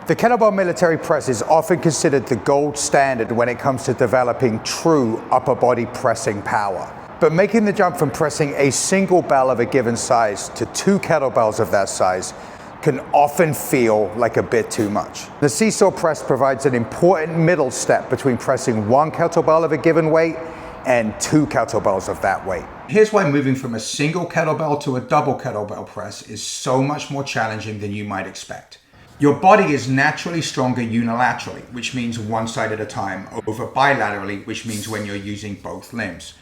The kettlebell military press is often considered the gold standard when it comes to developing true upper body pressing power. But making the jump from pressing a single bell of a given size to 2 kettlebells of that size can often feel like a bit too much. The See-Saw Press provides an important middle step between pressing 1 kettlebell of a given weight and 2 kettlebells of that weight. Here's why moving from a single kettlebell to a double kettlebell press is so much more challenging than you might expect. Your body is naturally stronger unilaterally, which means one side at a time, over bilaterally, which means when you're using both limbs.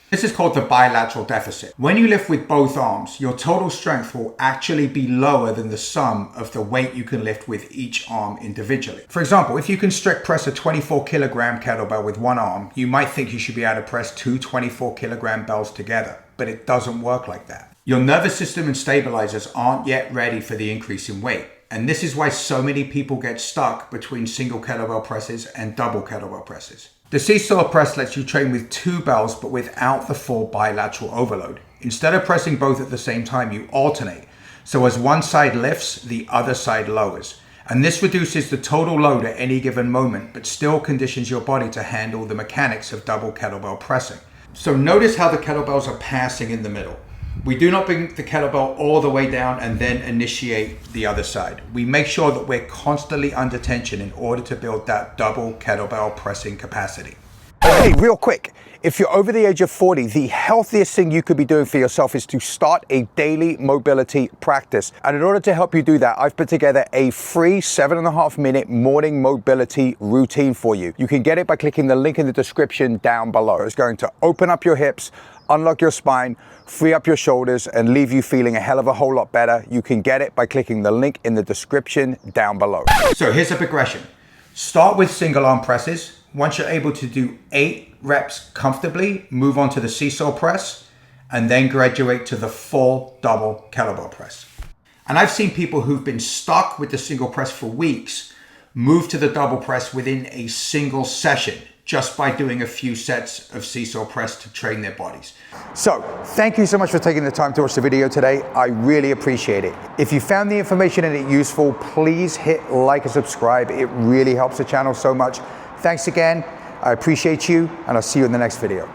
This is called the bilateral deficit. When you lift with both arms, your total strength will actually be lower than the sum of the weight you can lift with each arm individually. For example, if you can strict press a 24 kilogram kettlebell with one arm, you might think you should be able to press 2 24 kilogram bells together, but it doesn't work like that. Your nervous system and stabilizers aren't yet ready for the increase in weight. And this is why so many people get stuck between single kettlebell presses and double kettlebell presses. The See-Saw Press lets you train with 2 bells but without the full bilateral overload. Instead of pressing both at the same time, you alternate. So as one side lifts, the other side lowers. And this reduces the total load at any given moment, but still conditions your body to handle the mechanics of double kettlebell pressing. So notice how the kettlebells are passing in the middle. We do not bring the kettlebell all the way down and then initiate the other side. We make sure that we're constantly under tension in order to build that double kettlebell pressing capacity. Hey, real quick, if you're over the age of 40, the healthiest thing you could be doing for yourself is to start a daily mobility practice. And in order to help you do that, I've put together a free 7.5-minute morning mobility routine for you. You can get it by clicking the link in the description down below. It's going to open up your hips, unlock your spine, free up your shoulders, and leave you feeling a hell of a whole lot better. You can get it by clicking the link in the description down below. So here's a progression. Start with single arm presses. Once you're able to do 8 reps comfortably, move on to the See-Saw Press, and then graduate to the full double kettlebell press. And I've seen people who've been stuck with the single press for weeks move to the double press within a single session, just by doing a few sets of See-Saw Press to train their bodies. So, thank you so much for taking the time to watch the video today. I really appreciate it. If you found the information in it useful, please hit like and subscribe. It really helps the channel so much. Thanks again. I appreciate you, and I'll see you in the next video.